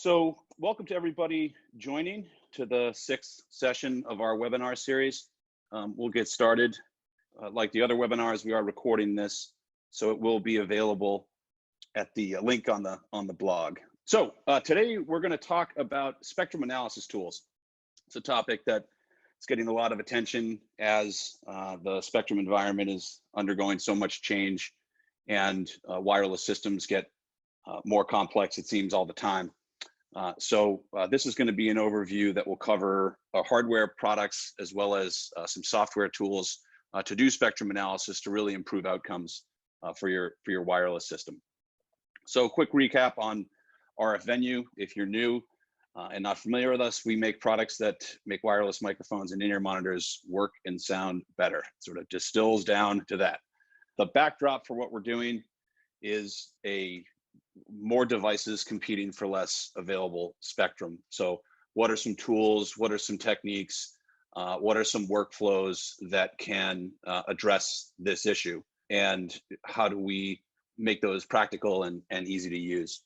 So welcome to everybody joining to the sixth session of our webinar series. We'll get started. Like the other webinars, we are recording this, so it will be available at the link on the blog. So today we're going to talk about spectrum analysis tools. It's a topic that is getting a lot of attention as the spectrum environment is undergoing so much change, and wireless systems get more complex, it seems, all the time. So this is going to be an overview that will cover hardware products as well as some software tools to do spectrum analysis to really improve outcomes for your wireless system. So quick recap on RF Venue. If you're new and not familiar with us, we make products that make wireless microphones and in-ear monitors work and sound better. It sort of distills down to that. The backdrop for what we're doing is more devices competing for less available spectrum. So what are some tools, what are some techniques, what are some workflows that can address this issue, and how do we make those practical and easy to use?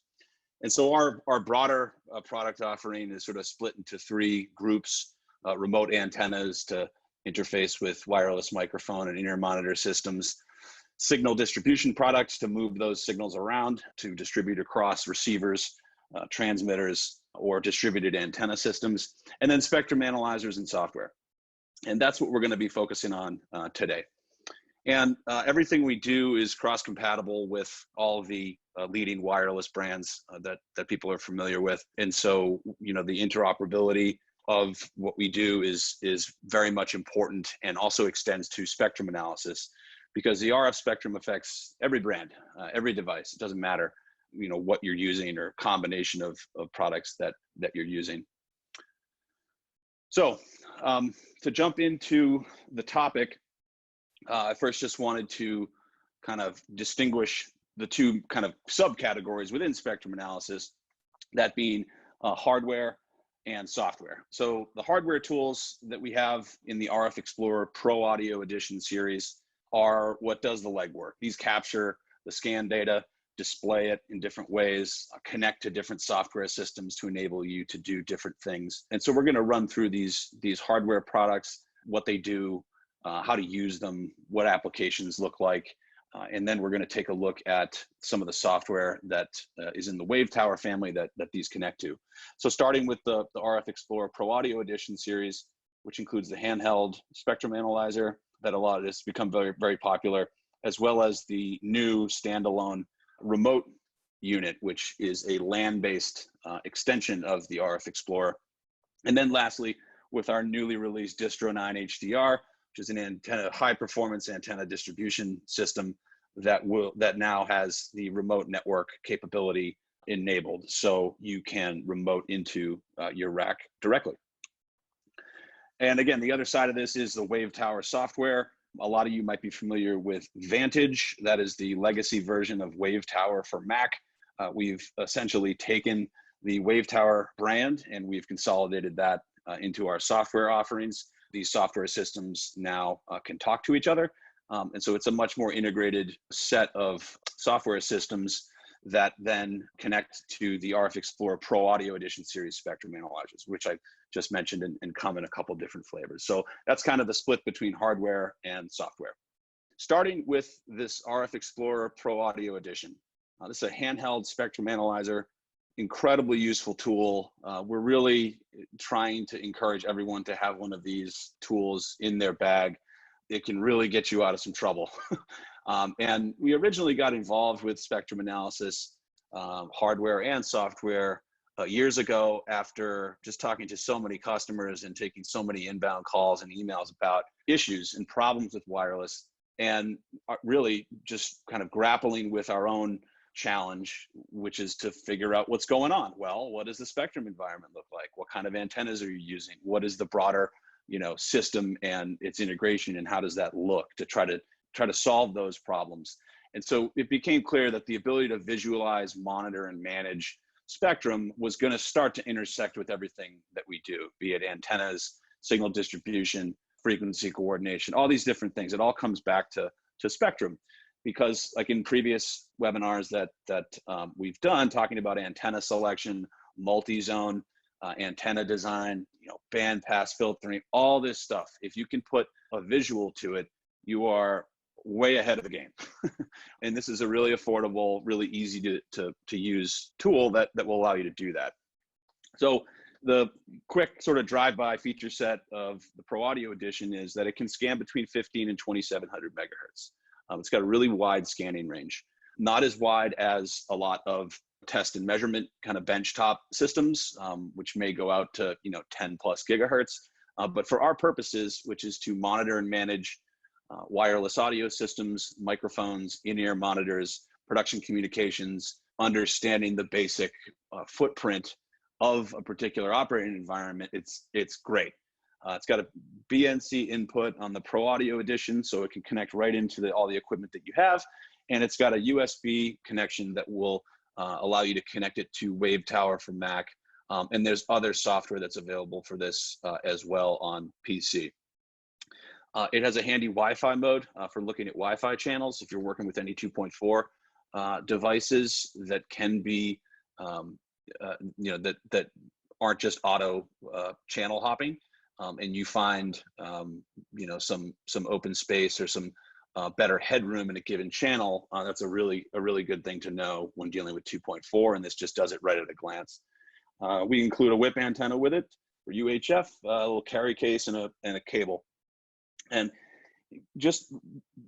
And so our broader product offering is sort of split into three groups: remote antennas to interface with wireless microphone and in-ear monitor systems, signal distribution products to move those signals around to distribute across receivers, transmitters, or distributed antenna systems, and then spectrum analyzers and software. And that's what we're going to be focusing on today. And everything we do is cross-compatible with all of the leading wireless brands that people are familiar with. And so, the interoperability of what we do is very much important, and also extends to spectrum analysis, because the RF spectrum affects every brand, every device. It doesn't matter, what you're using or combination of products that you're using. So to jump into the topic, I first just wanted to kind of distinguish the two kind of subcategories within spectrum analysis, that being hardware and software. So the hardware tools that we have in the RF Explorer Pro Audio Edition series are what does the legwork. These capture the scan data, display it in different ways, connect to different software systems to enable you to do different things. And so we're going to run through these hardware products, what they do, how to use them, what applications look like, and then we're going to take a look at some of the software that is in the Wave Tower family that these connect to. So starting with the RF Explorer Pro Audio Edition series, which includes the handheld spectrum analyzer that a lot of this become very, very popular, as well as the new standalone remote unit, which is a LAN-based extension of the RF Explorer. And then lastly, with our newly released Distro9 HDR, which is an high-performance antenna distribution system that now has the remote network capability enabled, so you can remote into your rack directly. And again, the other side of this is the Wave Tower software. A lot of you might be familiar with Vantage. That is the legacy version of Wave Tower for Mac. We've essentially taken the Wave Tower brand and we've consolidated that into our software offerings. These software systems now can talk to each other. And so it's a much more integrated set of software systems that then connect to the RF Explorer Pro Audio Edition series spectrum analyzers, which I just mentioned and come in a couple different flavors. So that's kind of the split between hardware and software. Starting with this RF Explorer Pro Audio Edition. This is a handheld spectrum analyzer, incredibly useful tool. We're really trying to encourage everyone to have one of these tools in their bag. It can really get you out of some trouble. And we originally got involved with spectrum analysis, hardware and software, years ago, after just talking to so many customers and taking so many inbound calls and emails about issues and problems with wireless, and really just kind of grappling with our own challenge, which is to figure out what's going on. Well, what does the spectrum environment look like? What kind of antennas are you using? What is the broader system and its integration, and how does that look, to try to solve those problems? And so it became clear that the ability to visualize, monitor, and manage spectrum was going to start to intersect with everything that we do, be it antennas, signal distribution, frequency coordination, all these different things. It all comes back to spectrum, because like in previous webinars that we've done, talking about antenna selection multi-zone antenna design, band pass filtering, all this stuff. If you can put a visual to it, you are way ahead of the game. And this is a really affordable, really easy to use tool that will allow you to do that. So the quick sort of drive-by feature set of the Pro Audio Edition is that it can scan between 15 and 2700 megahertz. It's got a really wide scanning range, not as wide as a lot of test and measurement kind of benchtop systems, which may go out to 10 plus gigahertz. But for our purposes, which is to monitor and manage wireless audio systems, microphones, in-ear monitors, production communications, understanding the basic footprint of a particular operating environment, it's great. It's got a BNC input on the Pro Audio Edition, so it can connect right into all the equipment that you have. And it's got a USB connection that will allow you to connect it to Wave Tower from Mac. And there's other software that's available for this as well on PC. It has a handy Wi-Fi mode for looking at Wi-Fi channels. If you're working with any 2.4 devices that can be, that aren't just auto channel hopping, and you find, some open space or some better headroom in a given channel, that's a really good thing to know when dealing with 2.4, and this just does it right at a glance. We include a whip antenna with it for UHF, a little carry case, and a cable. And just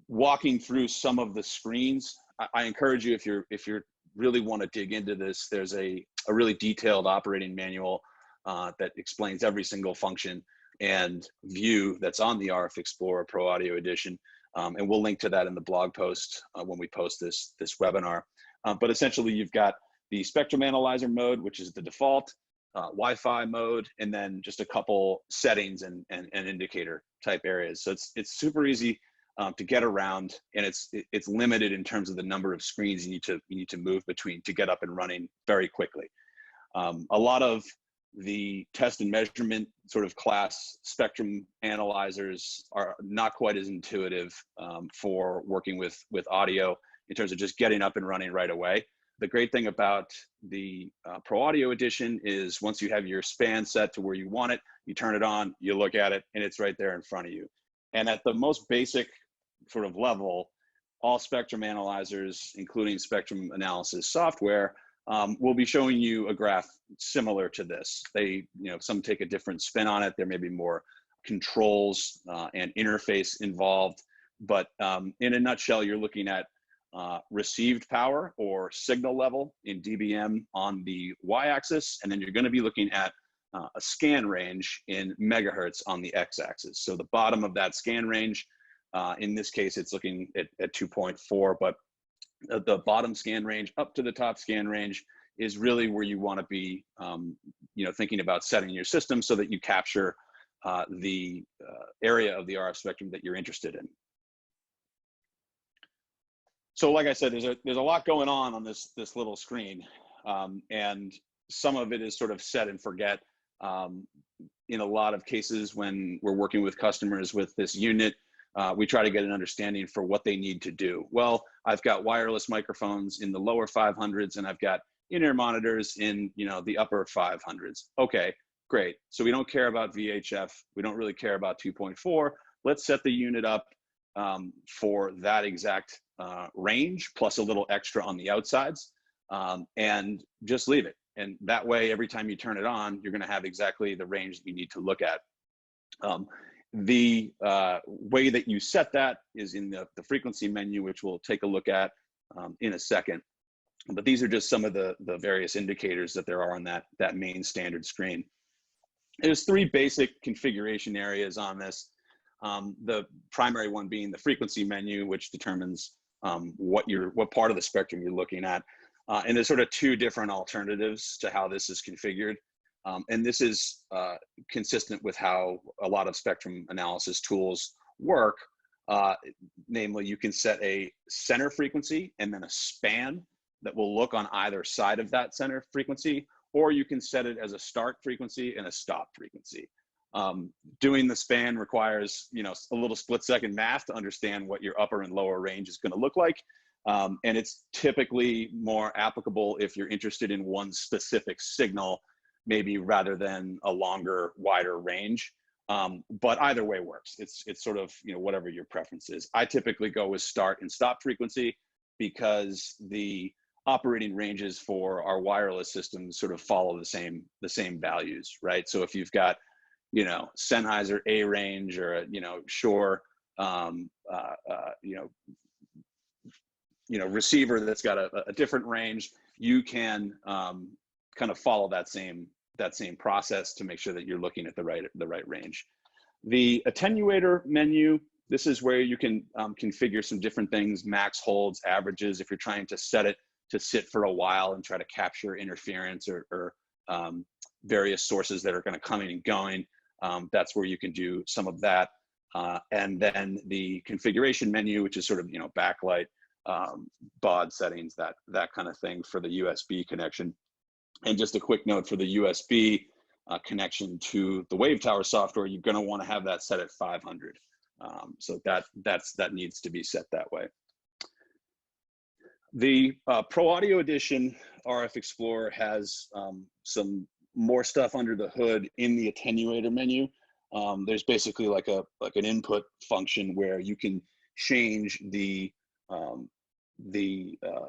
walking through some of the screens, I encourage you, if you're really want to dig into this, there's a really detailed operating manual that explains every single function and view that's on the RF Explorer Pro Audio Edition. And we'll link to that in the blog post when we post this webinar. But essentially, you've got the spectrum analyzer mode, which is the default, Wi-Fi mode, and then just a couple settings and indicator type areas. So it's super easy to get around, and it's limited in terms of the number of screens you need to move between to get up and running very quickly. A lot of the test and measurement sort of class spectrum analyzers are not quite as intuitive for working with audio in terms of just getting up and running right away. The great thing about the Pro Audio Edition is once you have your span set to where you want it, you turn it on, you look at it, and it's right there in front of you. And at the most basic sort of level, all spectrum analyzers, including spectrum analysis software, will be showing you a graph similar to this. They, some take a different spin on it. There may be more controls and interface involved, but in a nutshell, you're looking at received power or signal level in dBm on the y-axis, and then you're going to be looking at a scan range in megahertz on the x-axis. So the bottom of that scan range, in this case, it's looking at 2.4, but the bottom scan range up to the top scan range is really where you want to be, thinking about setting your system so that you capture the area of the RF spectrum that you're interested in. So like I said, there's a lot going on this little screen, and some of it is sort of set and forget. In a lot of cases when we're working with customers with this unit, we try to get an understanding for what they need to do. Well, I've got wireless microphones in the lower 500s, and I've got in-ear monitors in the upper 500s. Okay, great. So we don't care about VHF. We don't really care about 2.4. Let's set the unit up for that exact range plus a little extra on the outsides, and just leave it. And that way, every time you turn it on, you're going to have exactly the range that you need to look at. The way that you set that is in the frequency menu, which we'll take a look at in a second. But these are just some of the various indicators that there are on that main standard screen. There's three basic configuration areas on this. The primary one being the frequency menu, which determines what part of the spectrum you're looking at. And there's sort of two different alternatives to how this is configured. And this is consistent with how a lot of spectrum analysis tools work. Namely, you can set a center frequency and then a span that will look on either side of that center frequency, or you can set it as a start frequency and a stop frequency. Doing the span requires, a little split-second math to understand what your upper and lower range is going to look like. And it's typically more applicable if you're interested in one specific signal, maybe rather than a longer, wider range. But either way works. It's sort of, you know, whatever your preference is. I typically go with start and stop frequency because the operating ranges for our wireless systems sort of follow the same values, right? So if you've got, you know, Sennheiser A range or a, you know, Shure, receiver that's got a different range, you can kind of follow that same process to make sure that you're looking at the right range. The attenuator menu, this is where you can configure some different things, max holds, averages, if you're trying to set it to sit for a while and try to capture interference or various sources that are going to come in and going. That's where you can do some of that. And then the configuration menu, which is sort of, you know, backlight, baud settings, that kind of thing for the USB connection. And just a quick note for the USB connection to the Wave Tower software, you're going to want to have that set at 500. So that needs to be set that way. The Pro Audio Edition RF Explorer has some more stuff under the hood in the attenuator menu. There's basically like an input function where you can change the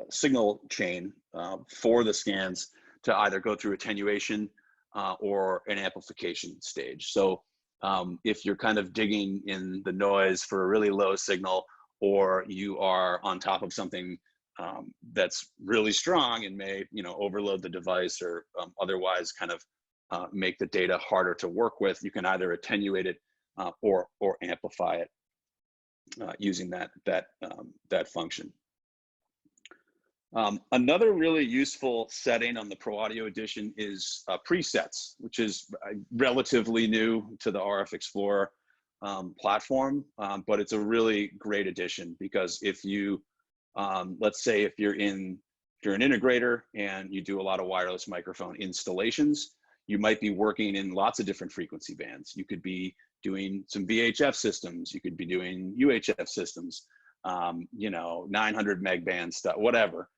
signal chain for the scans to either go through attenuation or an amplification stage. So if you're kind of digging in the noise for a really low signal, or you are on top of something that's really strong and may, you know, overload the device or otherwise kind of make the data harder to work with, you can either attenuate it or amplify it using that function. Another really useful setting on the Pro Audio Edition is presets, which is relatively new to the RF Explorer platform, but it's a really great addition because if you, let's say if you're an integrator and you do a lot of wireless microphone installations, you might be working in lots of different frequency bands. You could be doing some VHF systems, you could be doing UHF systems, you know, 900 meg band stuff, whatever.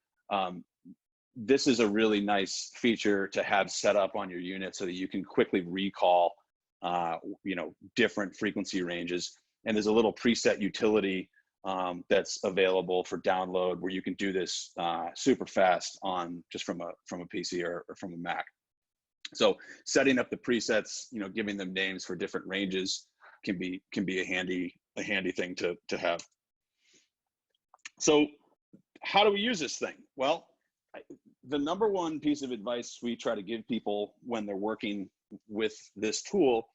This is a really nice feature to have set up on your unit so that you can quickly recall, you know, different frequency ranges. And there's a little preset utility that's available for download where you can do this super fast on just from a PC or from a Mac. So setting up the presets, you know, giving them names for different ranges can be a handy thing to have. So how do we use this thing? Well, the number one piece of advice we try to give people when they're working with this tool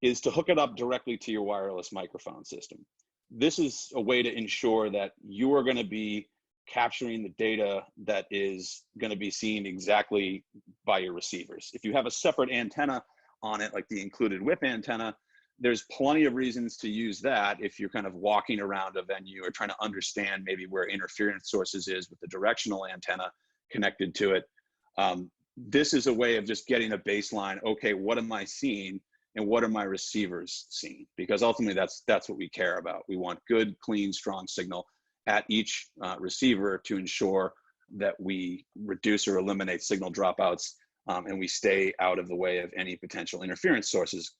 is to hook it up directly to your wireless microphone system. This is a way to ensure that you are going to be capturing the data that is going to be seen exactly by your receivers. If you have a separate antenna on it, like the included whip antenna, there's plenty of reasons to use that if you're kind of walking around a venue or trying to understand maybe where interference sources is with the directional antenna connected to it. This is a way of just getting a baseline. Okay, what am I seeing and what are my receivers seeing? Because ultimately that's what we care about. We want good, clean, strong signal at each receiver to ensure that we reduce or eliminate signal dropouts and we stay out of the way of any potential interference sources.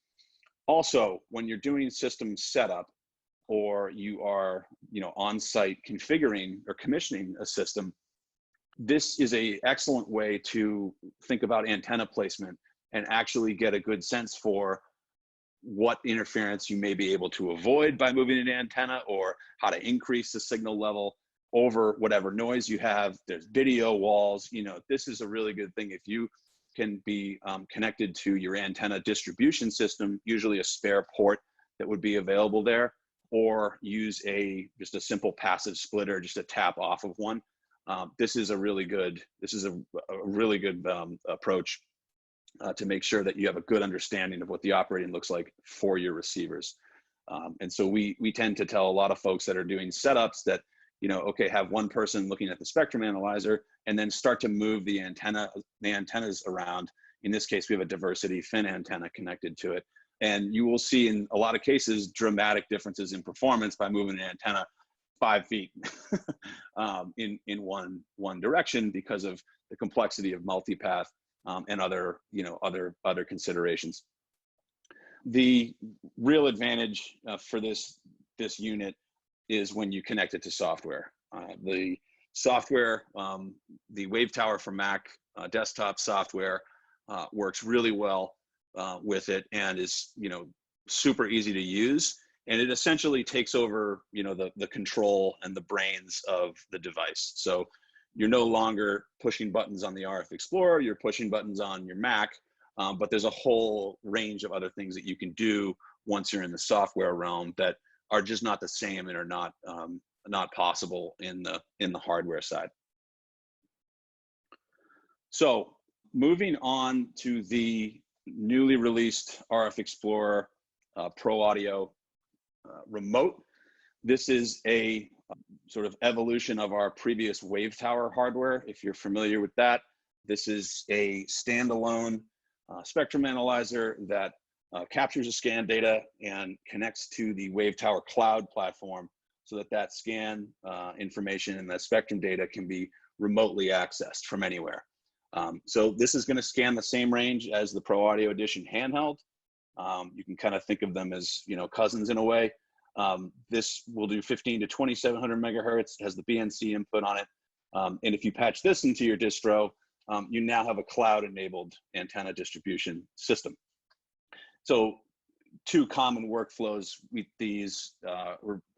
Also, when you're doing system setup or you are, you know, on-site configuring or commissioning a system, this is an excellent way to think about antenna placement and actually get a good sense for what interference you may be able to avoid by moving an antenna, or how to increase the signal level over whatever noise you have. There's video walls. You know, this is a really good thing. If you can be connected to your antenna distribution system, usually a spare port that would be available there, or use just a simple passive splitter, just a tap off of one. This is a really good approach to make sure that you have a good understanding of what the operating looks like for your receivers. And so we tend to tell a lot of folks that are doing setups that, you know, okay, have one person looking at the spectrum analyzer and then start to move the antennas around. In this case, we have a diversity fin antenna connected to it. And you will see in a lot of cases, dramatic differences in performance by moving an antenna 5 feet in one direction because of the complexity of multipath and other other considerations. The real advantage for this unit is when you connect it to software. The software, the Wave Tower for Mac desktop software works really well with it, and is super easy to use, and it essentially takes over the control and the brains of the device. So you're no longer pushing buttons on the RF Explorer, you're pushing buttons on your Mac, but there's a whole range of other things that you can do once you're in the software realm that are just not the same and are not possible in the hardware side. So moving on to the newly released RF Explorer Pro Audio Remote. This is a sort of evolution of our previous Wave Tower hardware. If you're familiar with that, this is a standalone spectrum analyzer that captures the scan data and connects to the Wave Tower cloud platform so that that scan information and that spectrum data can be remotely accessed from anywhere. So this is going to scan the same range as the Pro Audio Edition handheld. You can kind of think of them as cousins in a way. This will do 15 to 2700 megahertz, has the BNC input on it. And if you patch this into your distro, you now have a cloud-enabled antenna distribution system. So two common workflows with these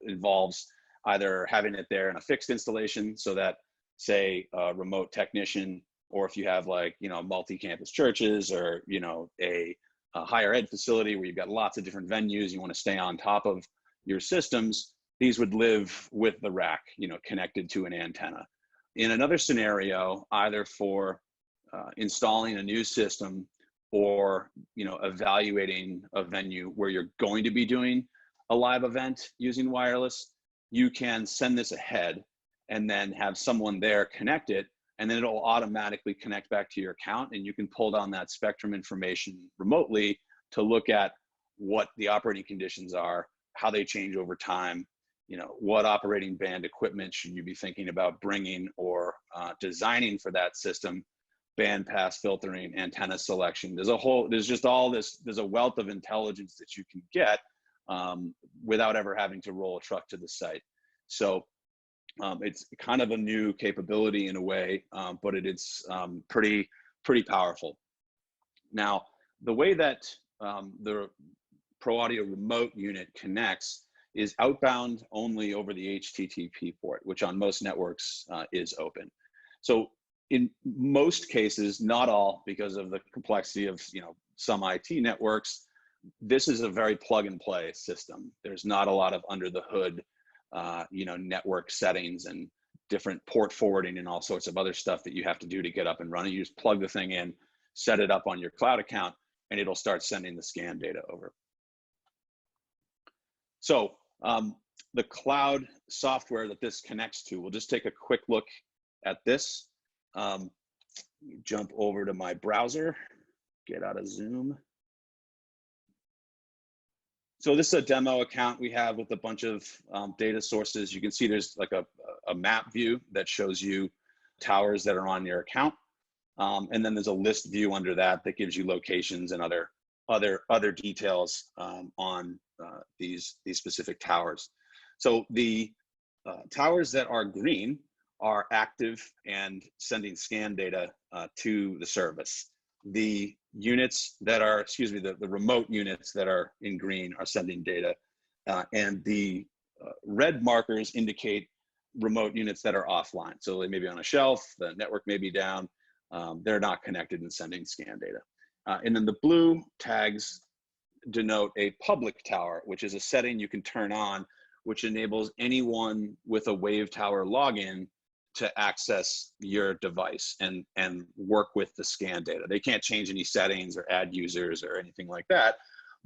involves either having it there in a fixed installation so that, say, a remote technician, or if you have like, multi-campus churches or, a higher ed facility where you've got lots of different venues, you want to stay on top of your systems, these would live with the rack, connected to an antenna. In another scenario, either for installing a new system or evaluating a venue where you're going to be doing a live event using wireless, you can send this ahead and then have someone there connect it, and then it'll automatically connect back to your account, and you can pull down that spectrum information remotely to look at what the operating conditions are, how they change over time, what operating band equipment should you be thinking about bringing or designing for that system, band pass filtering, antenna selection. There's a wealth of intelligence that you can get without ever having to roll a truck to the site. So it's kind of a new capability in a way, but it's pretty powerful. Now, the way that the Pro Audio Remote unit connects is outbound only over the HTTP port, which on most networks is open. So in most cases, not all, because of the complexity of some IT networks, this is a very plug and play system. There's not a lot of under the hood network settings and different port forwarding and all sorts of other stuff that you have to do to get up and running. You just plug the thing in, set it up on your cloud account, and it'll start sending the scan data over. So the cloud software that this connects to, we'll just take a quick look at this. Jump over to my browser, get out of Zoom. So this is a demo account we have with a bunch of data sources. You can see there's like a map view that shows you towers that are on your account. And then there's a list view under that that gives you locations and other details on these specific towers. So the towers that are green are active and sending scan data to the service. The units that are, the remote units that are in green are sending data, and the red markers indicate remote units that are offline. So they may be on a shelf, the network may be down, they're not connected and sending scan data. And then the blue tags denote a public tower, which is a setting you can turn on, which enables anyone with a Wave Tower login to access your device and work with the scan data. They can't change any settings or add users or anything like that,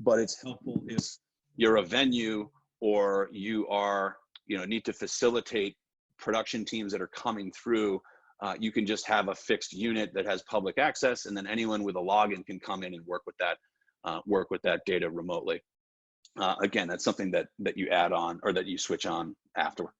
but it's helpful if you're a venue or you are, need to facilitate production teams that are coming through. You can just have a fixed unit that has public access, and then anyone with a login can come in and work with that data remotely. Again, that's something that you add on or that you switch on afterward.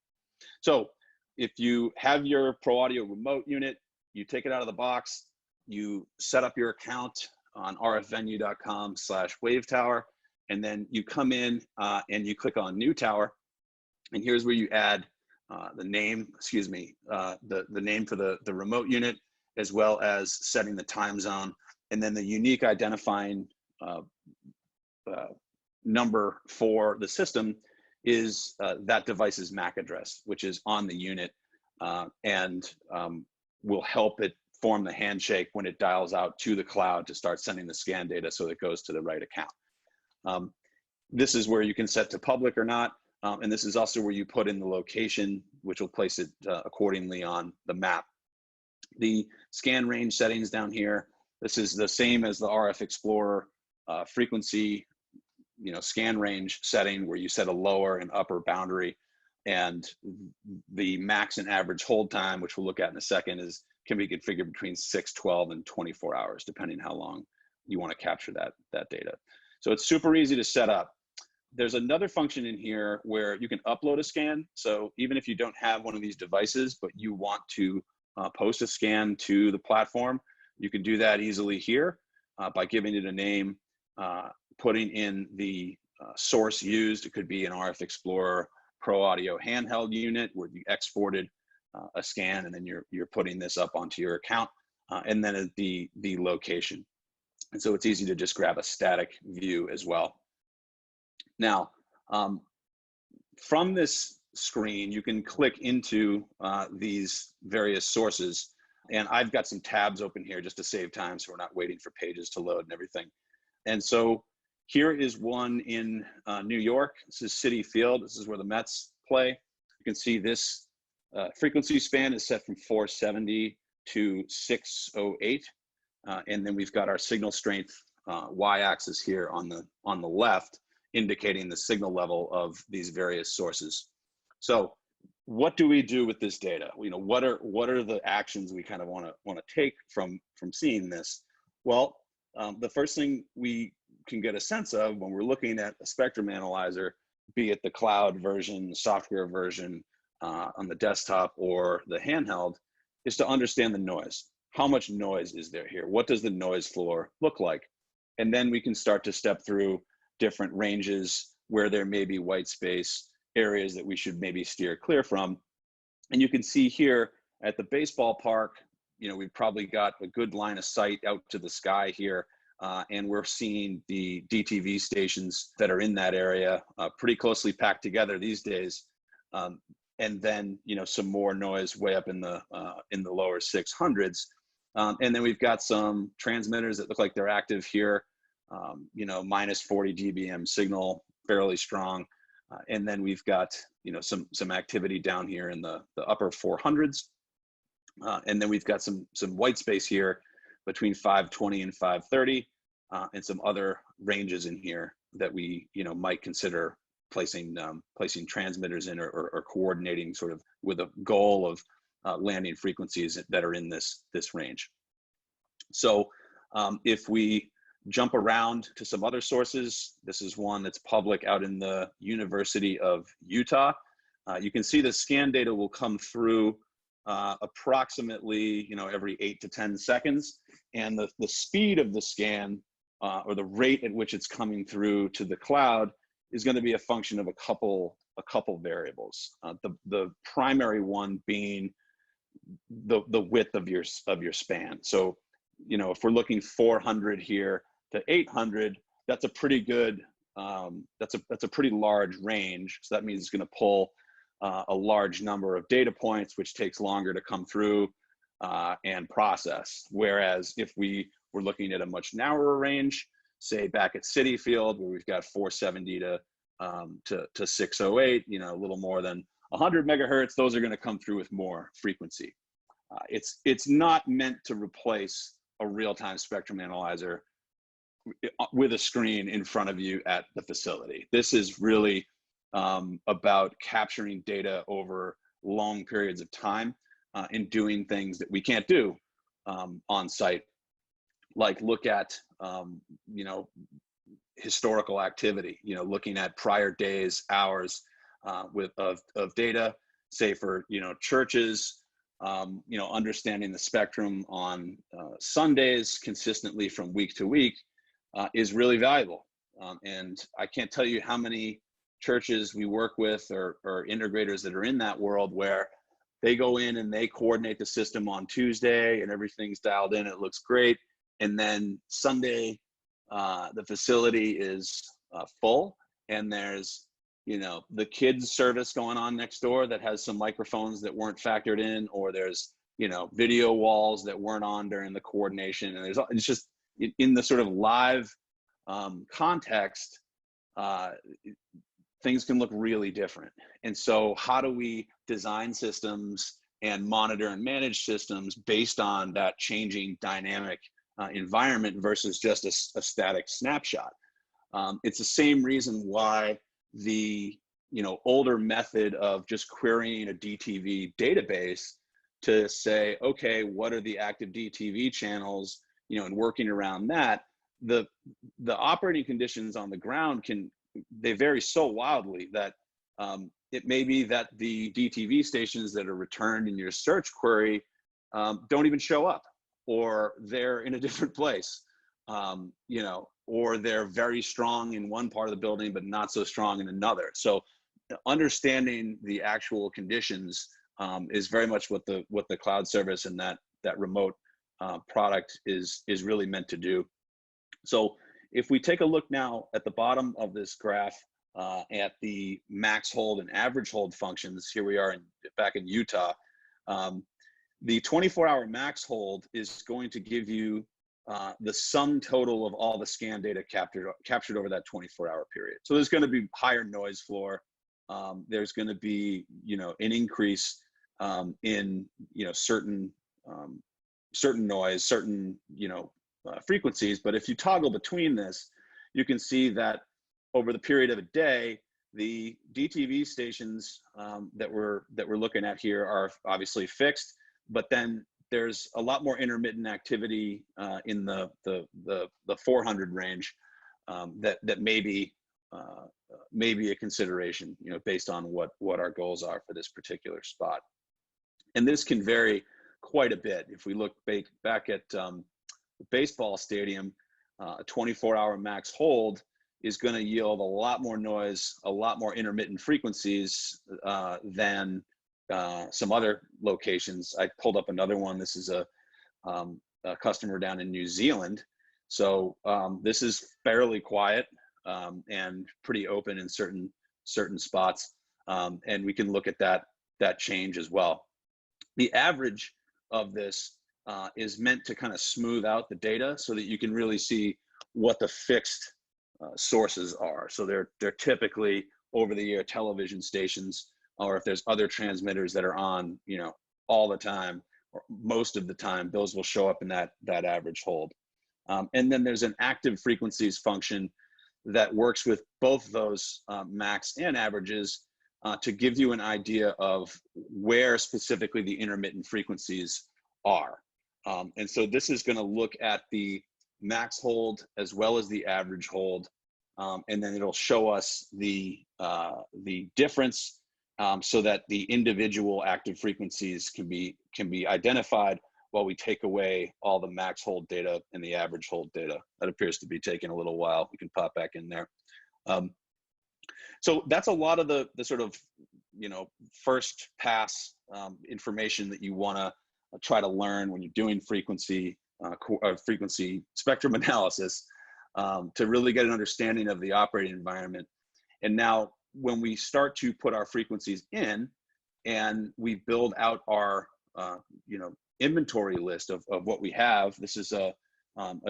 So if you have your Pro Audio remote unit, you take it out of the box, you set up your account on rfvenue.com/wavetower, and then you come in and you click on New Tower, and here's where you add the name, the name for the remote unit, as well as setting the time zone, and then the unique identifying number for the system is that device's MAC address, which is on the unit, and will help it form the handshake when it dials out to the cloud to start sending the scan data so it goes to the right account. This is where you can set to public or not, and this is also where you put in the location, which will place it accordingly on the map. The scan range settings down here, this is the same as the RF Explorer frequency, scan range setting, where you set a lower and upper boundary, and the max and average hold time, which we'll look at in a second, can be configured between 6, 12, and 24 hours, depending how long you want to capture that data. So it's super easy to set up. There's another function in here where you can upload a scan. So even if you don't have one of these devices, but you want to post a scan to the platform, you can do that easily here by giving it a name, putting in the source used. It could be an RF Explorer Pro Audio handheld unit where you exported a scan, and then you're putting this up onto your account, and then the location. And so it's easy to just grab a static view as well. Now, from this screen, you can click into these various sources, and I've got some tabs open here just to save time so we're not waiting for pages to load and everything. And so here is one in New York. This is Citi Field. This is where the Mets play. You can see this frequency span is set from 470 to 608. And then we've got our signal strength y-axis here on the left, indicating the signal level of these various sources. So what do we do with this data? What are the actions we kind of want to take from seeing this? Well, the first thing we can get a sense of when we're looking at a spectrum analyzer, be it the cloud version, the software version, on the desktop or the handheld, is to understand the noise. How much noise is there here? What does the noise floor look like? And then we can start to step through different ranges where there may be white space, areas that we should maybe steer clear from. And you can see here at the baseball park, we've probably got a good line of sight out to the sky here. And we're seeing the DTV stations that are in that area pretty closely packed together these days. And then, some more noise way up in the lower 600s. And then we've got some transmitters that look like they're active here, minus 40 dBm signal, fairly strong. And then we've got, some activity down here in the upper 400s. And then we've got some white space here between 520 and 530, and some other ranges in here that we, might consider placing transmitters in or coordinating sort of with a goal of landing frequencies that are in this range. So if we jump around to some other sources, this is one that's public out in the University of Utah. You can see the scan data will come through approximately every 8 to 10 seconds, and the speed of the scan or the rate at which it's coming through to the cloud is going to be a function of a couple variables. The primary one being the width of your span. So if we're looking 400 here to 800, that's a pretty good that's a pretty large range. So that means it's going to pull a large number of data points, which takes longer to come through and process. Whereas if we were looking at a much narrower range, say back at Citi Field, where we've got 470 to 608, a little more than 100 megahertz, those are going to come through with more frequency. It's not meant to replace a real-time spectrum analyzer with a screen in front of you at the facility. This is really about capturing data over long periods of time and doing things that we can't do on site, like look at historical activity, looking at prior days, hours of data, say for, churches, understanding the spectrum on Sundays consistently from week to week is really valuable. And I can't tell you how many churches we work with or integrators that are in that world where they go in and they coordinate the system on Tuesday and everything's dialed in, it looks great. And then Sunday, the facility is full, and there's, the kids service going on next door that has some microphones that weren't factored in, or there's, video walls that weren't on during the coordination. And it's just in the sort of live context, things can look really different. And so how do we design systems and monitor and manage systems based on that changing dynamic environment versus just a static snapshot? It's the same reason why the older method of just querying a DTV database to say, okay, what are the active DTV channels, and working around that, the operating conditions on the ground they vary so wildly that it may be that the DTV stations that are returned in your search query don't even show up, or they're in a different place, or they're very strong in one part of the building but not so strong in another. So understanding the actual conditions is very much what the cloud service and that remote product is really meant to do. So if we take a look now at the bottom of this graph at the max hold and average hold functions, here we are back in Utah. The 24-hour max hold is going to give you the sum total of all the scan data captured over that 24-hour period. So there's going to be higher noise floor. There's going to be, an increase in, certain noise, certain, frequencies. But if you toggle between this, you can see that over the period of a day, the DTV stations that we're looking at here are obviously fixed, but then there's a lot more intermittent activity in the 400 range that may be a consideration, based on what our goals are for this particular spot. And this can vary quite a bit. If we look back at the baseball stadium, a 24-hour max hold is going to yield a lot more noise, a lot more intermittent frequencies than some other locations. I pulled up another one. This is a customer down in New Zealand. So this is fairly quiet and pretty open in certain spots. And we can look at that change as well. The average of this is meant to kind of smooth out the data so that you can really see what the fixed sources are. So they're typically over-the-air television stations, or if there's other transmitters that are on, all the time or most of the time, those will show up in that average hold. And then there's an active frequencies function that works with both those max and averages to give you an idea of where specifically the intermittent frequencies are. And so this is going to look at the max hold as well as the average hold, and then it'll show us the difference so that the individual active frequencies can be identified while we take away all the max hold data and the average hold data. That appears to be taking a little while. We can pop back in there. So that's a lot of the sort of, first pass information that you want to try to learn when you're doing frequency spectrum analysis to really get an understanding of the operating environment. And now when we start to put our frequencies in and we build out our, inventory list of what we have, this is a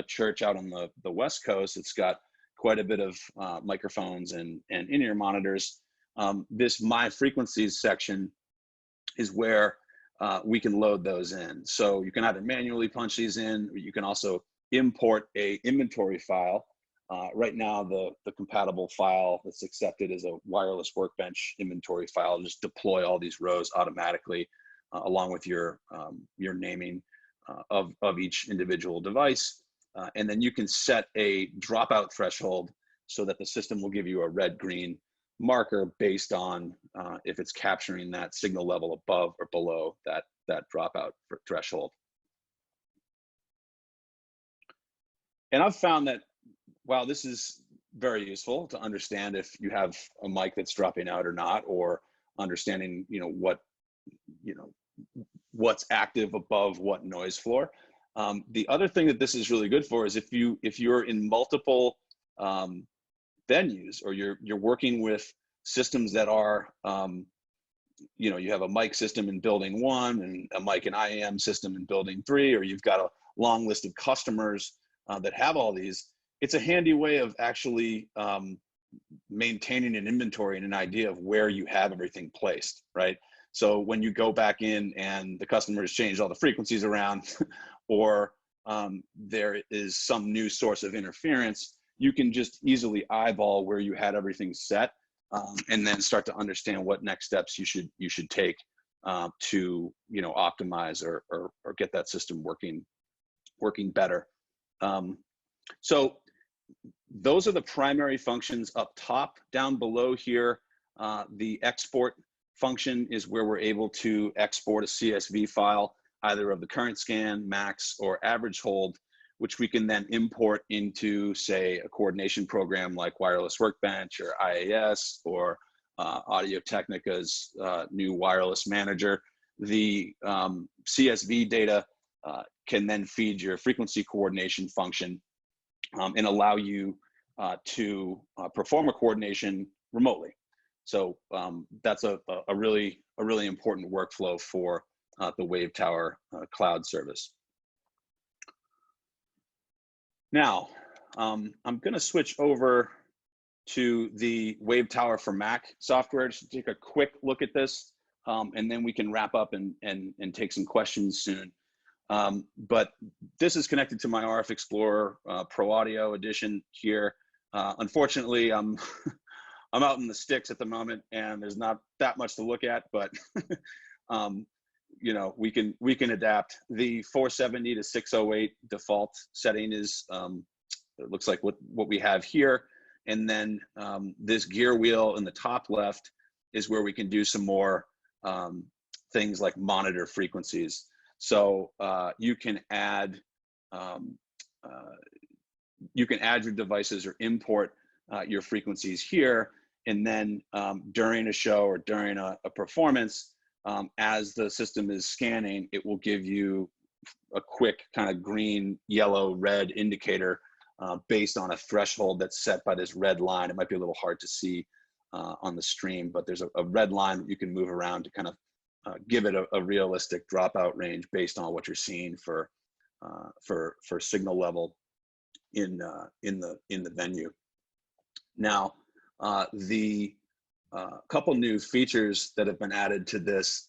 church out on the West Coast. It's got quite a bit of microphones and in-ear monitors. This My Frequencies section is where we can load those in. So you can either manually punch these in, or you can also import a inventory file. Right now, the compatible file that's accepted is a wireless workbench inventory file. Just deploy all these rows automatically along with your naming of each individual device. And then you can set a dropout threshold so that the system will give you a red, green, marker based on if it's capturing that signal level above or below that dropout threshold. And I've found that while this is very useful to understand if you have a mic that's dropping out or not, or understanding, what's active above what noise floor. The other thing that this is really good for is if you're in multiple venues, or you're working with systems that are, you have a mic system in building 1 and a mic and IAM system in building 3, or you've got a long list of customers that have all these. It's a handy way of actually maintaining an inventory and an idea of where you have everything placed, right? So when you go back in and the customer has changed all the frequencies around, or there is some new source of interference, you can just easily eyeball where you had everything set, and then start to understand what next steps you should take to optimize or get that system working better. So those are the primary functions up top. Down below here, the export function is where we're able to export a CSV file, either of the current scan, max, or average hold, which we can then import into, say, a coordination program like Wireless Workbench or IAS, or Audio-Technica's new wireless manager. The CSV data can then feed your frequency coordination function and allow you to perform a coordination remotely. So that's a really important workflow for the Wave Tower cloud service. Now, I'm going to switch over to the Wave Tower for Mac software, just to take a quick look at this, and then we can wrap up and take some questions soon. But this is connected to my RF Explorer Pro Audio Edition here. Unfortunately, I'm out in the sticks at the moment, and there's not that much to look at, but we can adapt. The 470 to 608 default setting is it looks like what we have here, and then this gear wheel in the top left is where we can do some more things like monitor frequencies. So you can add your devices or import your frequencies here, and then during a show or during a performance, as the system is scanning, it will give you a quick kind of green, yellow, red indicator based on a threshold that's set by this red line. It might be a little hard to see on the stream, but there's a red line that you can move around to kind of give it a realistic dropout range based on what you're seeing for signal level in the venue. Now, the couple new features that have been added to this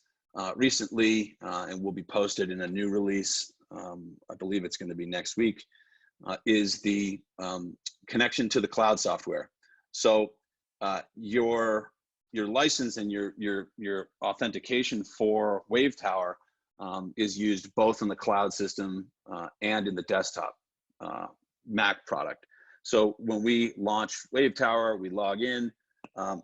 recently and will be posted in a new release, I believe it's going to be next week, is the connection to the cloud software. So your license and your authentication for Wave Tower is used both in the cloud system and in the desktop Mac product. So when we launch Wave Tower, we log in,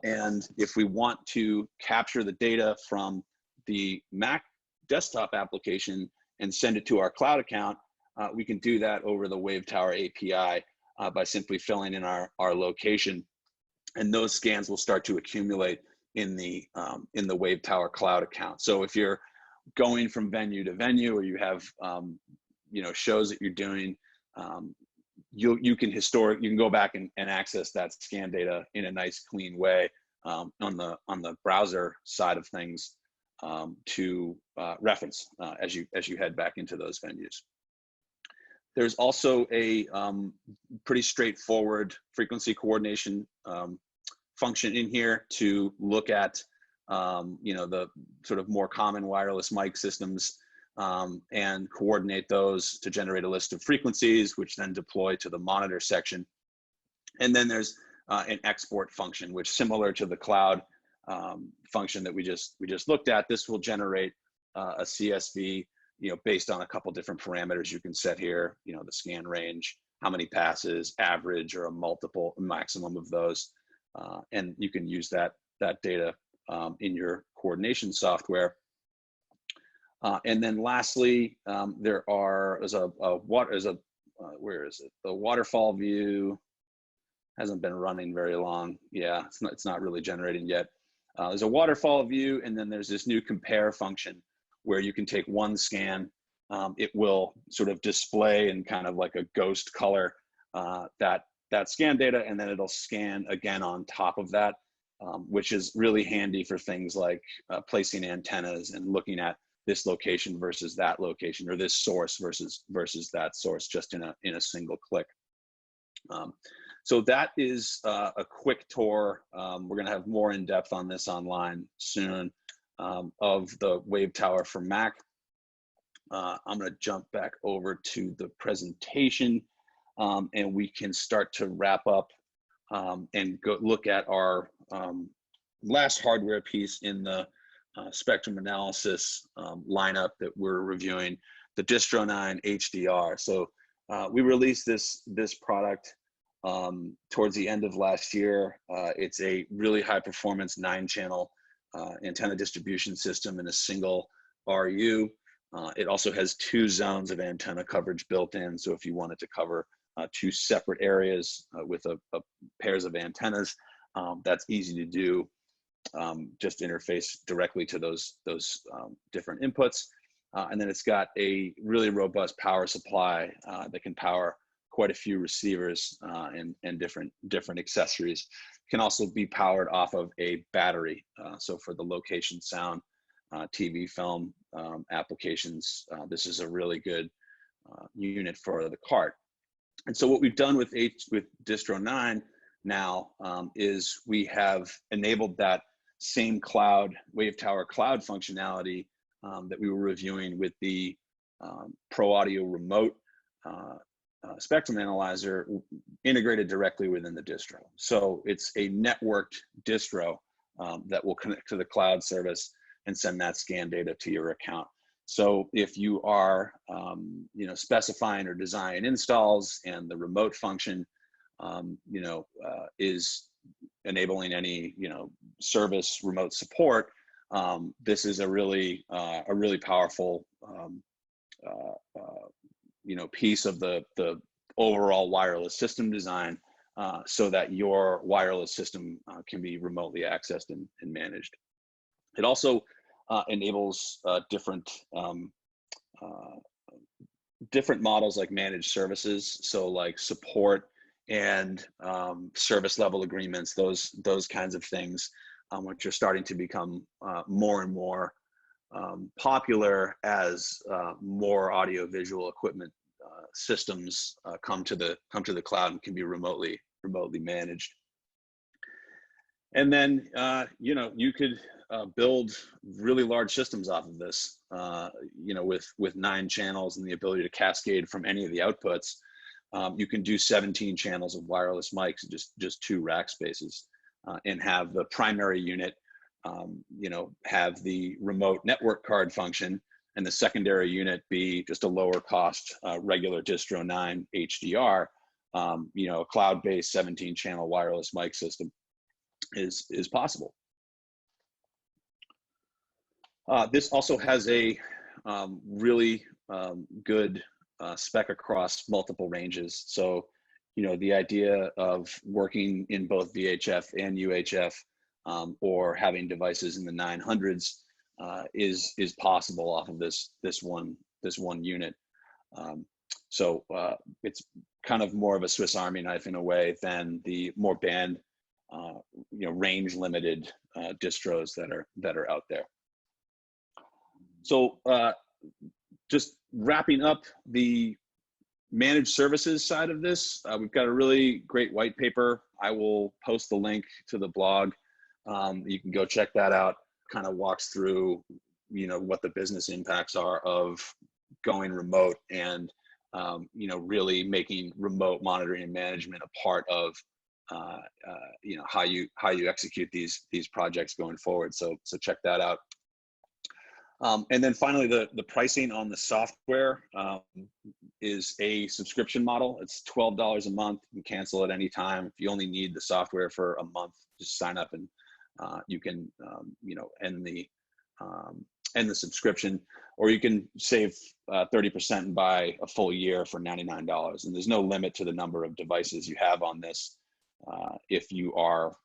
and if we want to capture the data from the Mac desktop application and send it to our cloud account, we can do that over the Wave Tower API by simply filling in our location, and those scans will start to accumulate in the Wave Tower cloud account. So if you're going from venue to venue, or you have shows that you're doing, you can go back and access that scan data in a nice clean way on the browser side of things to reference as you head back into those venues. There's also a pretty straightforward frequency coordination function in here to look at the sort of more common wireless mic systems and coordinate those to generate a list of frequencies, which then deploy to the monitor section. And then there's an export function, which, similar to the cloud function that we just looked at, this will generate a CSV, based on a couple different parameters you can set here, the scan range, how many passes, average, or a maximum of those. and you can use that data in your coordination software. And then lastly, there's a where is it? The waterfall view hasn't been running very long. Yeah, it's not really generating yet. There's a waterfall view, and then there's this new compare function where you can take one scan. It will sort of display in kind of like a ghost color that scan data, and then it'll scan again on top of that, which is really handy for things like placing antennas and looking at this location versus that location, or this source versus that source, just in a single click. So that is a quick tour. We're going to have more in depth on this online soon, of the Wave Tower for Mac. I'm going to jump back over to the presentation, and we can start to wrap up and go look at our last hardware piece in the spectrum analysis lineup that we're reviewing, the Distro9 HDR. So we released this product towards the end of last year. It's a really high performance 9-channel antenna distribution system in a single RU. It also has 2 zones of antenna coverage built in. So if you wanted to cover 2 separate areas with a pairs of antennas, that's easy to do. Just interface directly to those different inputs. And then it's got a really robust power supply that can power quite a few receivers and different accessories. Can also be powered off of a battery. So for the location sound, TV film applications, this is a really good unit for the cart. And so what we've done with Distro9 now is we have enabled that same cloud, Wave Tower cloud functionality that we were reviewing with the Pro Audio remote spectrum analyzer integrated directly within the distro. So it's a networked distro that will connect to the cloud service and send that scan data to your account. So if you are specifying or design installs and the remote function is enabling any service remote support, this is a really powerful piece of the overall wireless system design, so that your wireless system can be remotely accessed and managed. It also enables different models like managed services, so like support and service level agreements, those kinds of things, which are starting to become more and more popular as more audio-visual equipment systems come to the cloud and can be remotely managed. And then you could build really large systems off of this, with 9 channels and the ability to cascade from any of the outputs. You can do 17 channels of wireless mics, just 2 rack spaces, and have the primary unit have the remote network card function, and the secondary unit be just a lower cost regular Distro9 HDR. A cloud-based 17 channel wireless mic system is possible. This also has a really good spec across multiple ranges. So, the idea of working in both VHF and UHF, or having devices in the 900s is possible off of this one unit. So it's kind of more of a Swiss Army knife in a way than the more band range limited distros that are out there. So just wrapping up the managed services side of this, we've got a really great white paper. I will post the link to the blog. You can go check that out. Kind of walks through, what the business impacts are of going remote and, really making remote monitoring and management a part of, how you execute these projects going forward. So check that out. And then finally, the pricing on the software is a subscription model. It's $12 a month. You can cancel at any time. If you only need the software for a month, just sign up and you can end the subscription, or you can save 30% and buy a full year for $99. And there's no limit to the number of devices you have on this. If you are,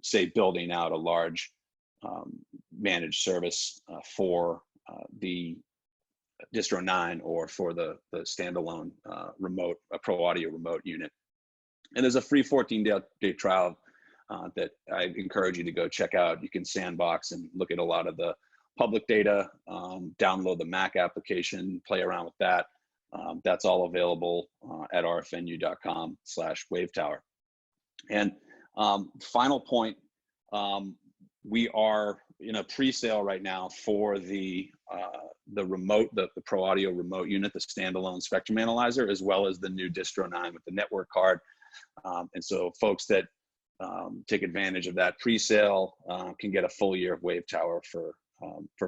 say, building out a large managed service for the Distro9 or for the standalone remote, Pro Audio remote unit. And there's a free 14-day trial that I encourage you to go check out. You can sandbox and look at a lot of the public data, download the Mac application, play around with that. That's all available at rfvenue.com/wavetower. And final point, we are in a pre-sale right now for the remote, the Pro Audio remote unit, the standalone spectrum analyzer, as well as the new Distro9 with the network card. And so folks that take advantage of that pre-sale can get a full year of Wavetower for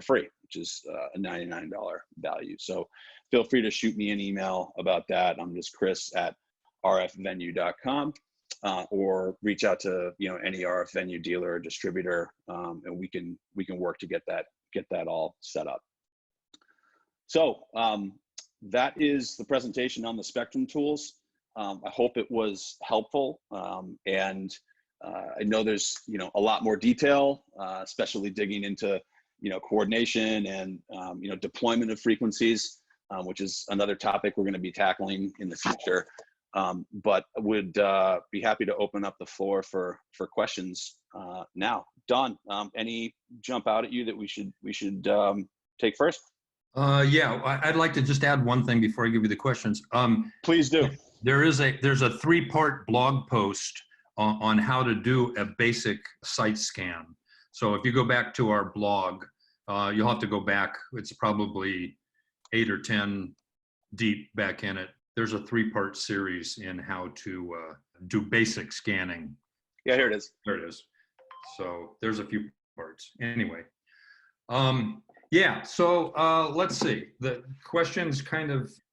free, which is a $99 value. So feel free to shoot me an email about that. I'm just Chris at rfvenue.com. Or reach out to any RF venue dealer or distributor, and we can work to get that all set up. So that is the presentation on the Spectrum tools. I hope it was helpful, and I know there's a lot more detail, especially digging into coordination and deployment of frequencies, which is another topic we're going to be tackling in the future. But would be happy to open up the floor for questions now. Don, any jump out at you that we should take first? Yeah, I'd like to just add one thing before I give you the questions. Please do. There's a 3-part blog post on how to do a basic site scan. So if you go back to our blog, you'll have to go back. It's probably 8 or 10 deep back in it. There's a 3-part series in how to do basic scanning. Yeah, here it is. There it is. So there's a few parts. Anyway, yeah, so let's see. The questions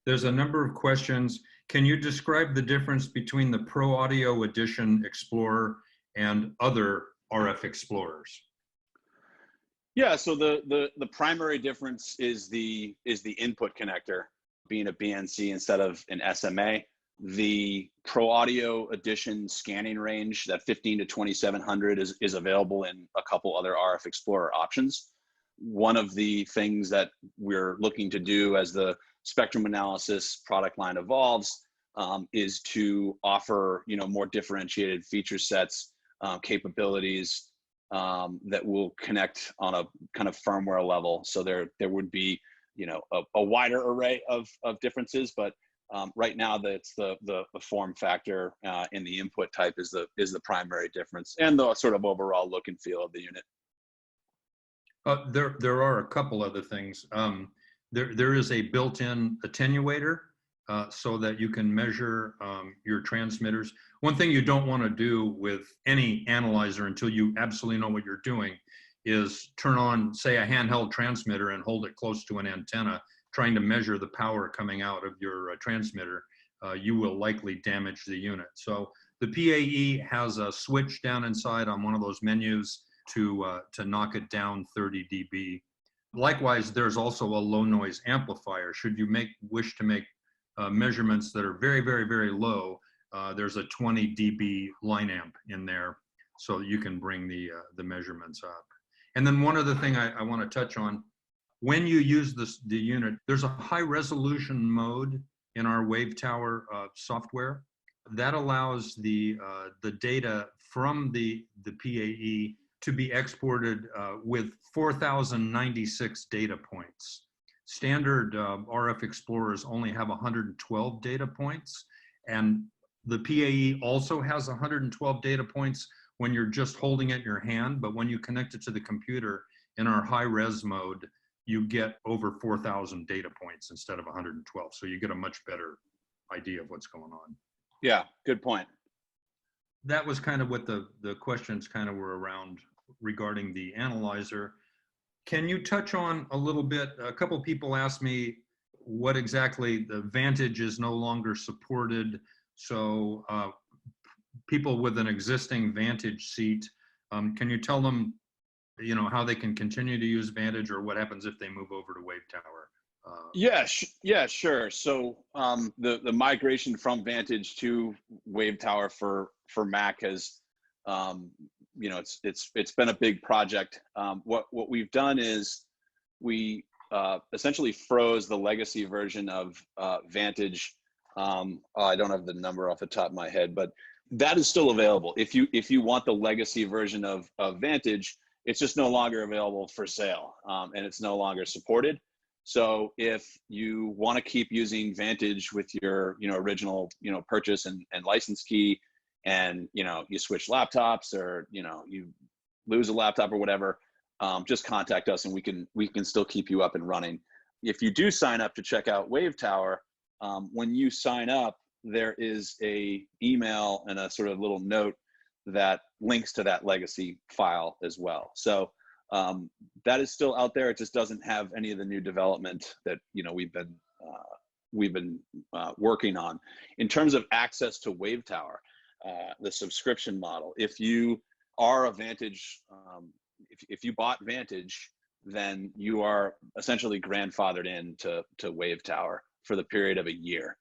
there's a number of questions. Can you describe the difference between the Pro Audio Edition Explorer and other RF Explorers? Yeah, so the primary difference is the input connector being a BNC instead of an SMA. The Pro Audio Edition scanning range, that 15 to 2700, is available in a couple other RF Explorer options. One of the things that we're looking to do as the spectrum analysis product line evolves is to offer more differentiated feature sets, capabilities that will connect on a kind of firmware level. So there would be a wider array of differences, but right now that's the form factor and the input type is the primary difference, and the sort of overall look and feel of the unit. There are a couple other things. There is a built-in attenuator so that you can measure your transmitters. One thing you don't want to do with any analyzer until you absolutely know what you're doing is turn on, say, a handheld transmitter and hold it close to an antenna, trying to measure the power coming out of your transmitter. You will likely damage the unit. So the PAE has a switch down inside on one of those menus to knock it down 30 dB. Likewise, there's also a low noise amplifier. Should you wish to make measurements that are very, very, very low, there's a 20 dB line amp in there, so you can bring the measurements up. And then one other thing I want to touch on, when you use the unit, there's a high resolution mode in our Wavetower software that allows the data from the PAE to be exported with 4,096 data points. Standard RF Explorers only have 112 data points, and the PAE also has 112 data points when you're just holding it in your hand, but when you connect it to the computer in our high-res mode, you get over 4,000 data points instead of 112. So you get a much better idea of what's going on. Yeah, good point. That was kind of what the questions kind of were around regarding the analyzer. Can you touch on a little bit? A couple people asked me what exactly the Vantage is no longer supported. So people with an existing Vantage seat, can you tell them, you know, how they can continue to use Vantage, or what happens if they move over to Wave Tower? Yeah, sure. So the migration from Vantage to Wave Tower for Mac has, you know, it's been a big project. What we've done is we essentially froze the legacy version of Vantage. I don't have the number off the top of my head, but that is still available. If you want the legacy version of Vantage, it's just no longer available for sale, and it's no longer supported. So if you want to keep using Vantage with your, you know, original, you know, purchase and license key, and, you know, you switch laptops, or, you know, you lose a laptop or whatever, just contact us and we can still keep you up and running. If you do sign up to check out Wave Tower, when you sign up, there is a email and a sort of little note that links to that legacy file as well. So that is still out there. It just doesn't have any of the new development that, you know, we've been working on. In terms of access to Wave Tower, the subscription model, if you are a Vantage, if you bought Vantage, then you are essentially grandfathered in to Wave Tower for the period of a year.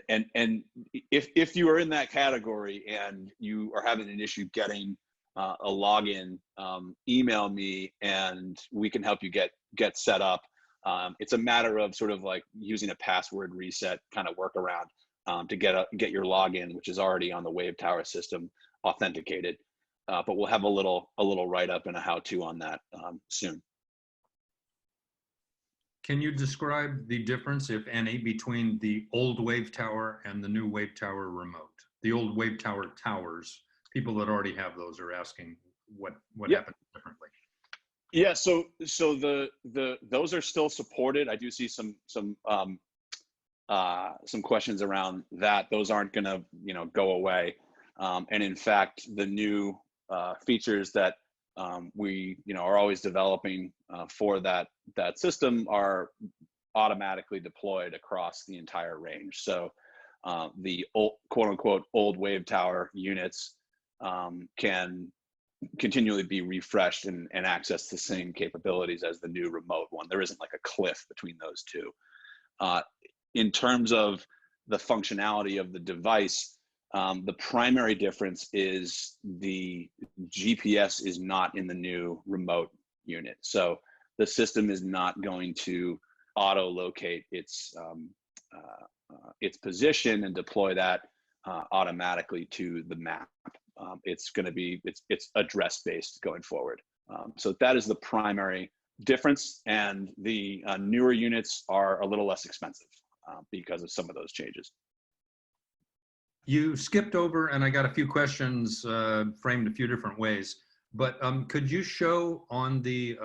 And if you are in that category and you are having an issue getting a login, email me and we can help you get set up. It's a matter of sort of like using a password reset kind of workaround to get your login, which is already on the Wave Tower system, authenticated. But we'll have a little write-up and a how-to on that soon. Can you describe the difference, if any, between the old Wave Tower and the new Wave Tower remote? The old Wave Tower towers, people that already have those are asking what happens differently. Yeah, so those are still supported. I do see some questions around that. Those aren't going to, you know, go away. And in fact, the new features that we, you know, are always developing for that system are automatically deployed across the entire range. So the old, quote unquote, old Wave Tower units can continually be refreshed and access the same capabilities as the new remote one. There isn't like a cliff between those two. In terms of the functionality of the device, the primary difference is the GPS is not in the new remote unit. So the system is not going to auto-locate its position and deploy that automatically to the map. It's going to be, it's address-based going forward. So that is the primary difference, and the newer units are a little less expensive because of some of those changes. You skipped over, and I got a few questions framed a few different ways. But could you show on the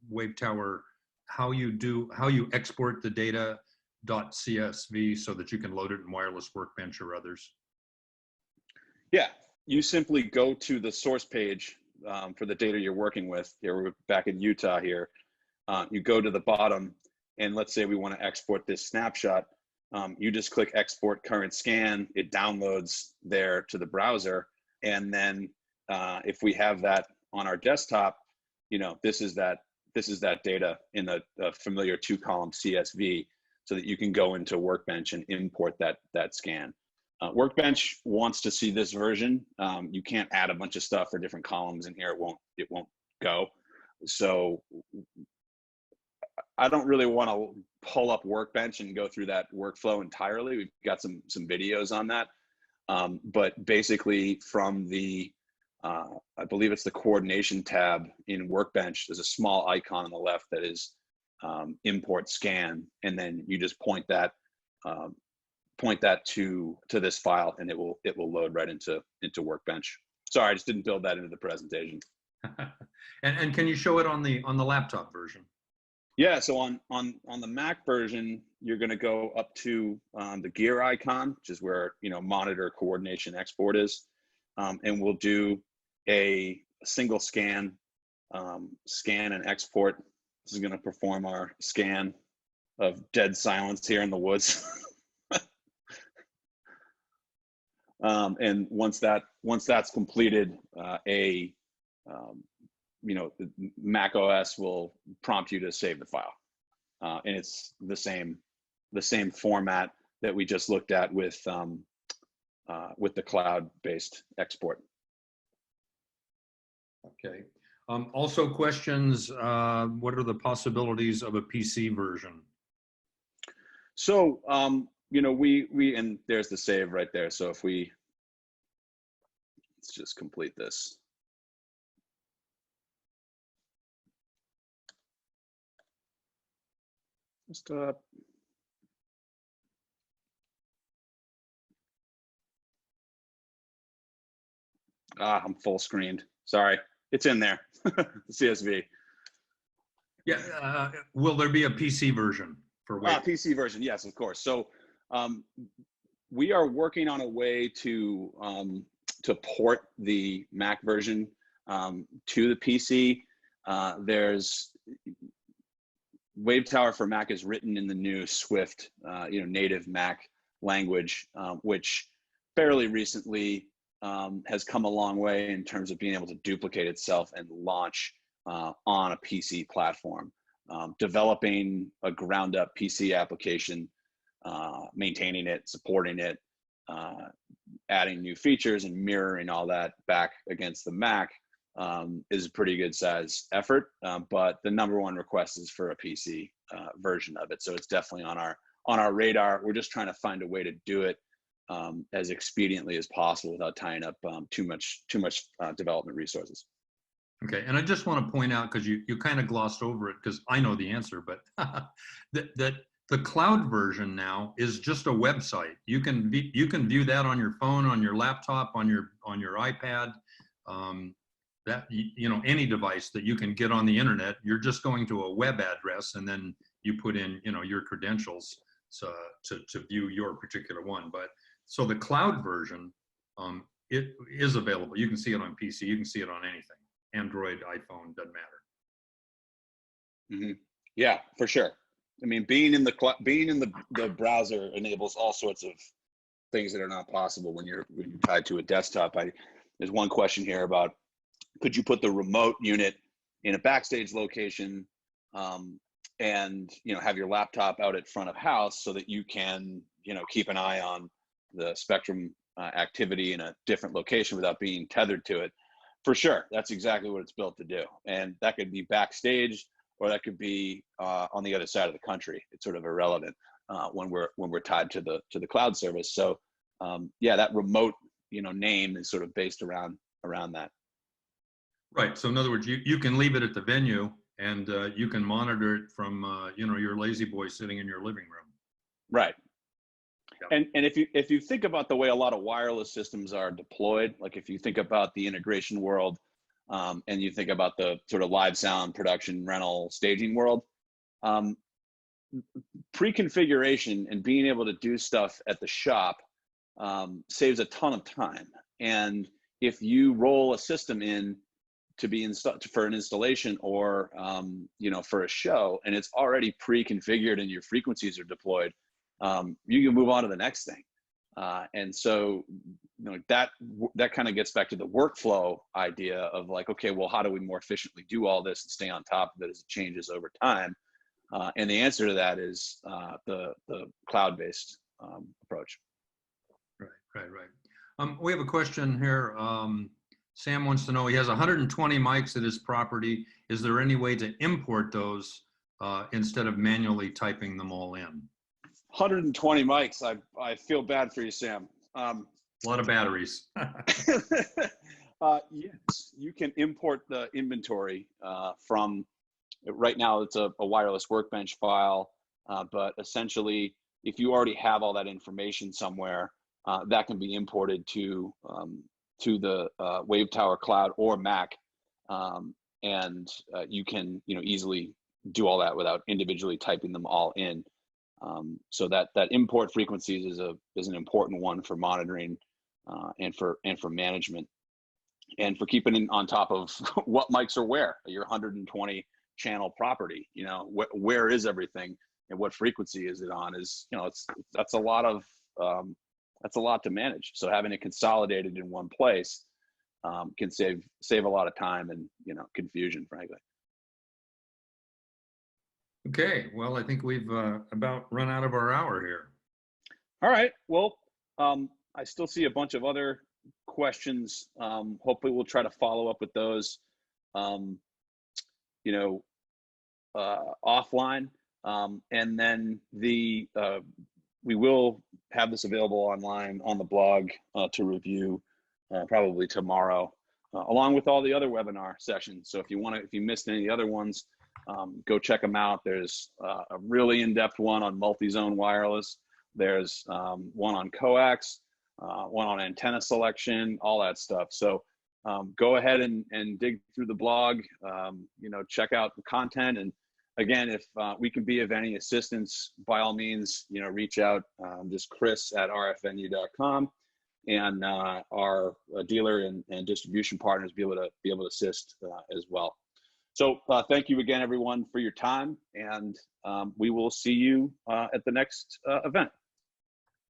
Wave Tower how you export the data .csv so that you can load it in Wireless Workbench or others? Yeah, you simply go to the source page for the data you're working with. Here we're back in Utah here. You go to the bottom, and let's say we want to export this snapshot. You just click export current scan. It downloads there to the browser, and then if we have that on our desktop, you know, this is that data in a familiar 2-column CSV, so that you can go into Workbench and import that scan. Workbench wants to see this version. You can't add a bunch of stuff for different columns in here. It won't go. So I don't really want to pull up Workbench and go through that workflow entirely. We've got some videos on that. But basically from the, I believe it's the coordination tab in Workbench, there's a small icon on the left that is import scan. And then you just point that to this file, and it will load right into Workbench. Sorry, I just didn't build that into the presentation. and can you show it on the laptop version? Yeah, so on the Mac version, you're going to go up to the gear icon, which is where, you know, monitor coordination export is, and we'll do a single scan scan and export. This is going to perform our scan of dead silence here in the woods. And once that's completed, Mac OS will prompt you to save the file, and it's the same format that we just looked at with the cloud-based export. Okay. Also questions, what are the possibilities of a PC version? So, we and there's the save right there. So if let's just complete this. Just I'm full screened. Sorry, it's in there. The CSV. Yeah. Will there be a PC version for Wave? PC version, yes, of course. So we are working on a way to port the Mac version to the PC. There's Wave Tower for Mac is written in the new Swift, native Mac language, which fairly recently has come a long way in terms of being able to duplicate itself and launch on a PC platform. Developing a ground up PC application, maintaining it, supporting it, adding new features and mirroring all that back against the Mac is a pretty good size effort. But the number one request is for a PC version of it. So it's definitely on our radar. We're just trying to find a way to do it as expediently as possible without tying up too much development resources. Okay, and I just want to point out, because you kind of glossed over it, because I know the answer, but that the cloud version now is just a website. You can view that on your phone, on your laptop, on your iPad, that any device that you can get on the internet. You're just going to a web address, and then you put in your credentials to view your particular one. But so the cloud version, it is available. You can see it on PC. You can see it on anything. Android, iPhone, doesn't matter. Mm-hmm. Yeah, for sure. I mean, being in the browser enables all sorts of things that are not possible when you're tied to a desktop. There's one question here about, could you put the remote unit in a backstage location, and have your laptop out at front of house so that you can keep an eye on the Spectrum activity in a different location without being tethered to it? For sure, that's exactly what it's built to do, and that could be backstage, or that could be on the other side of the country. It's sort of irrelevant when we're tied to the cloud service. So yeah, that remote name is sort of based around that. Right. So in other words, you can leave it at the venue, and you can monitor it from your lazy boy sitting in your living room. Right. Yeah. And if you think about the way a lot of wireless systems are deployed, like if you think about the integration world, and you think about the sort of live sound production, rental, staging world, pre-configuration and being able to do stuff at the shop saves a ton of time. And if you roll a system in to be installed for an installation or for a show, and it's already pre-configured and your frequencies are deployed, you can move on to the next thing. And so that kind of gets back to the workflow idea of like, okay, well, how do we more efficiently do all this and stay on top of it as it changes over time? And the answer to that is the cloud-based approach. Right. We have a question here. Sam wants to know, he has 120 mics at his property. Is there any way to import those instead of manually typing them all in? 120 mics. I feel bad for you, Sam. A lot of batteries. Yes, you can import the inventory from, right now it's a wireless workbench file, but essentially if you already have all that information somewhere, that can be imported to the Wave Tower Cloud or Mac, and you can easily do all that without individually typing them all in. So that import frequencies is an important one for monitoring and for management. and for keeping on top of what mics are where. Your 120 channel property, where is everything and what frequency is it on? Is that's a lot of that's a lot to manage. So having it consolidated in one place can save a lot of time and confusion, frankly. Okay, well, I think we've about run out of our hour here. All right. Well, I still see a bunch of other questions. Hopefully we'll try to follow up with those, offline. And then we will have this available online on the blog to review probably tomorrow, along with all the other webinar sessions. So if you missed any of the other ones, go check them out. There's a really in-depth one on multi-zone wireless. There's one on coax, one on antenna selection, all that stuff. So go ahead and dig through the blog, check out the content. And again, if we can be of any assistance, by all means, reach out, just chris@rfnu.com, and our dealer and distribution partners be able to assist as well. So thank you again, everyone, for your time, and we will see you at the next event.